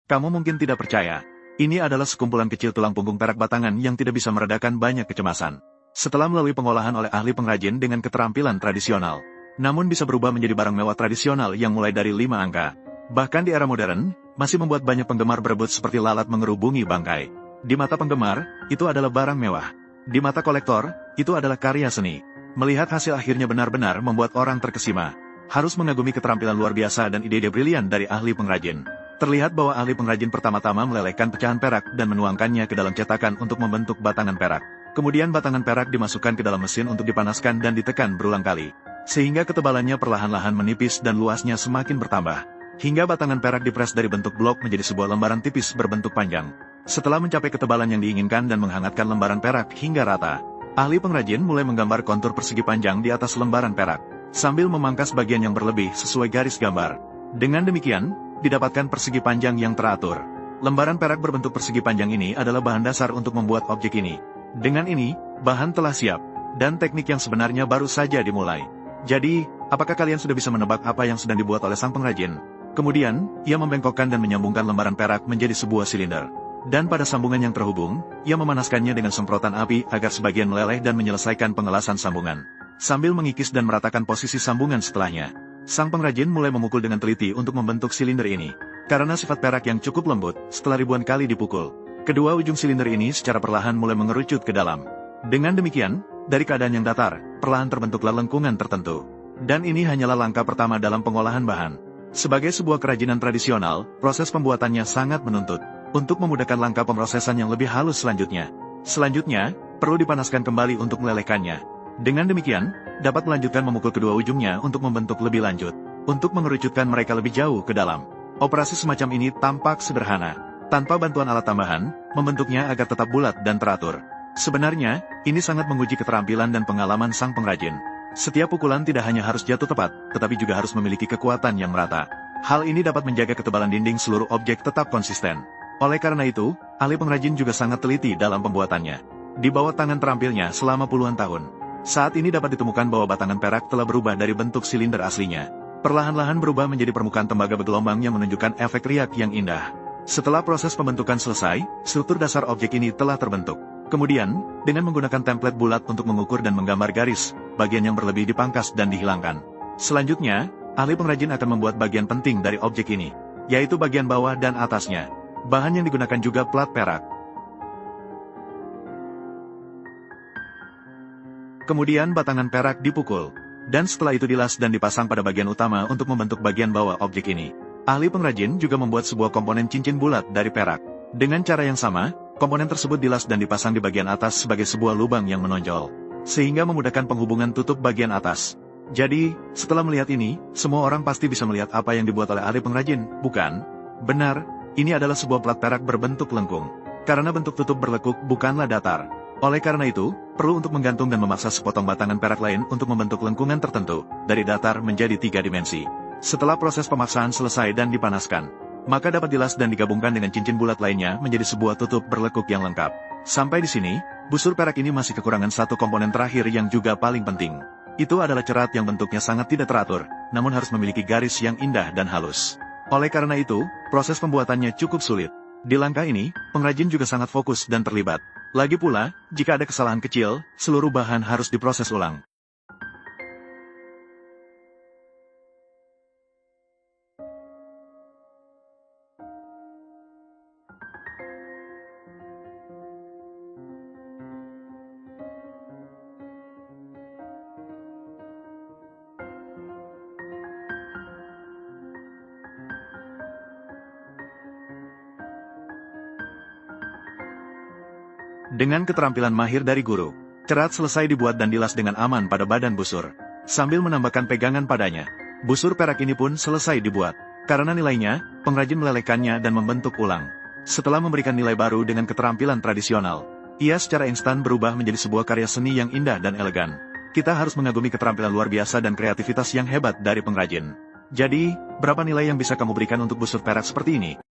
Kamu mungkin tidak percaya. Ini adalah sekumpulan kecil tulang punggung perak batangan yang tidak bisa meredakan banyak kecemasan. Setelah melalui pengolahan oleh ahli pengrajin dengan keterampilan tradisional, namun bisa berubah menjadi barang mewah tradisional yang mulai dari 5 angka. Bahkan di era modern, masih membuat banyak penggemar berebut seperti lalat mengerubungi bangkai. Di mata penggemar, itu adalah barang mewah. Di mata kolektor, itu adalah karya seni. Melihat hasil akhirnya benar-benar membuat orang terkesima. Harus mengagumi keterampilan luar biasa dan ide-ide brilian dari ahli pengrajin. Terlihat bahwa ahli pengrajin pertama-tama melelehkan pecahan perak dan menuangkannya ke dalam cetakan untuk membentuk batangan perak. Kemudian batangan perak dimasukkan ke dalam mesin untuk dipanaskan dan ditekan berulang kali. Sehingga ketebalannya perlahan-lahan menipis dan luasnya semakin bertambah. Hingga batangan perak dipres dari bentuk blok menjadi sebuah lembaran tipis berbentuk panjang. Setelah mencapai ketebalan yang diinginkan dan menghangatkan lembaran perak hingga rata, ahli pengrajin mulai menggambar kontur persegi panjang di atas lembaran perak, sambil memangkas bagian yang berlebih sesuai garis gambar. Dengan demikian, didapatkan persegi panjang yang teratur. Lembaran perak berbentuk persegi panjang ini adalah bahan dasar untuk membuat objek ini. Dengan ini, bahan telah siap, dan teknik yang sebenarnya baru saja dimulai. Jadi, apakah kalian sudah bisa menebak apa yang sedang dibuat oleh sang pengrajin? Kemudian, ia membengkokkan dan menyambungkan lembaran perak menjadi sebuah silinder. Dan pada sambungan yang terhubung, ia memanaskannya dengan semprotan api agar sebagian meleleh dan menyelesaikan pengelasan sambungan. Sambil mengikis dan meratakan posisi sambungan setelahnya, sang pengrajin mulai memukul dengan teliti untuk membentuk silinder ini. Karena sifat perak yang cukup lembut, setelah ribuan kali dipukul, kedua ujung silinder ini secara perlahan mulai mengerucut ke dalam. Dengan demikian, dari keadaan yang datar, perlahan terbentuklah lengkungan tertentu. Dan ini hanyalah langkah pertama dalam pengolahan bahan. Sebagai sebuah kerajinan tradisional, proses pembuatannya sangat menuntut. Untuk memudahkan langkah pemrosesan yang lebih halus selanjutnya. Selanjutnya, perlu dipanaskan kembali untuk melelehkannya. Dengan demikian, dapat melanjutkan memukul kedua ujungnya untuk membentuk lebih lanjut. Untuk mengerucutkan mereka lebih jauh ke dalam. Operasi semacam ini tampak sederhana. Tanpa bantuan alat tambahan, membentuknya agar tetap bulat dan teratur. Sebenarnya, ini sangat menguji keterampilan dan pengalaman sang pengrajin. Setiap pukulan tidak hanya harus jatuh tepat, tetapi juga harus memiliki kekuatan yang merata. Hal ini dapat menjaga ketebalan dinding seluruh objek tetap konsisten. Oleh karena itu, ahli pengrajin juga sangat teliti dalam pembuatannya. Di bawah tangan terampilnya selama puluhan tahun. Saat ini dapat ditemukan bahwa batangan perak telah berubah dari bentuk silinder aslinya. Perlahan-lahan berubah menjadi permukaan tembaga bergelombang yang menunjukkan efek riak yang indah. Setelah proses pembentukan selesai, struktur dasar objek ini telah terbentuk. Kemudian, dengan menggunakan template bulat untuk mengukur dan menggambar garis, bagian yang berlebih dipangkas dan dihilangkan. Selanjutnya, ahli pengrajin akan membuat bagian penting dari objek ini, yaitu bagian bawah dan atasnya. Bahan yang digunakan juga plat perak. Kemudian batangan perak dipukul, dan setelah itu dilas dan dipasang pada bagian utama untuk membentuk bagian bawah objek ini. Ahli pengrajin juga membuat sebuah komponen cincin bulat dari perak. Dengan cara yang sama, komponen tersebut dilas dan dipasang di bagian atas sebagai sebuah lubang yang menonjol, sehingga memudahkan penghubungan tutup bagian atas. Jadi, setelah melihat ini, semua orang pasti bisa melihat apa yang dibuat oleh ahli pengrajin, bukan? Benar, ini adalah sebuah plat perak berbentuk lengkung. Karena bentuk tutup berlekuk bukanlah datar. Oleh karena itu, perlu untuk menggantung dan memaksa sepotong batangan perak lain untuk membentuk lengkungan tertentu, dari datar menjadi 3 dimensi. Setelah proses pemaksaan selesai dan dipanaskan, maka dapat dilas dan digabungkan dengan cincin bulat lainnya menjadi sebuah tutup berlekuk yang lengkap. Sampai di sini, busur perak ini masih kekurangan satu komponen terakhir yang juga paling penting. Itu adalah cerat yang bentuknya sangat tidak teratur, namun harus memiliki garis yang indah dan halus. Oleh karena itu, proses pembuatannya cukup sulit. Di langkah ini, pengrajin juga sangat fokus dan terlibat. Lagi pula, jika ada kesalahan kecil, seluruh bahan harus diproses ulang. Dengan keterampilan mahir dari guru, cerat selesai dibuat dan dilas dengan aman pada badan busur. Sambil menambahkan pegangan padanya, busur perak ini pun selesai dibuat. Karena nilainya, pengrajin melelehkannya dan membentuk ulang. Setelah memberikan nilai baru dengan keterampilan tradisional, ia secara instan berubah menjadi sebuah karya seni yang indah dan elegan. Kita harus mengagumi keterampilan luar biasa dan kreativitas yang hebat dari pengrajin. Jadi, berapa nilai yang bisa kamu berikan untuk busur perak seperti ini?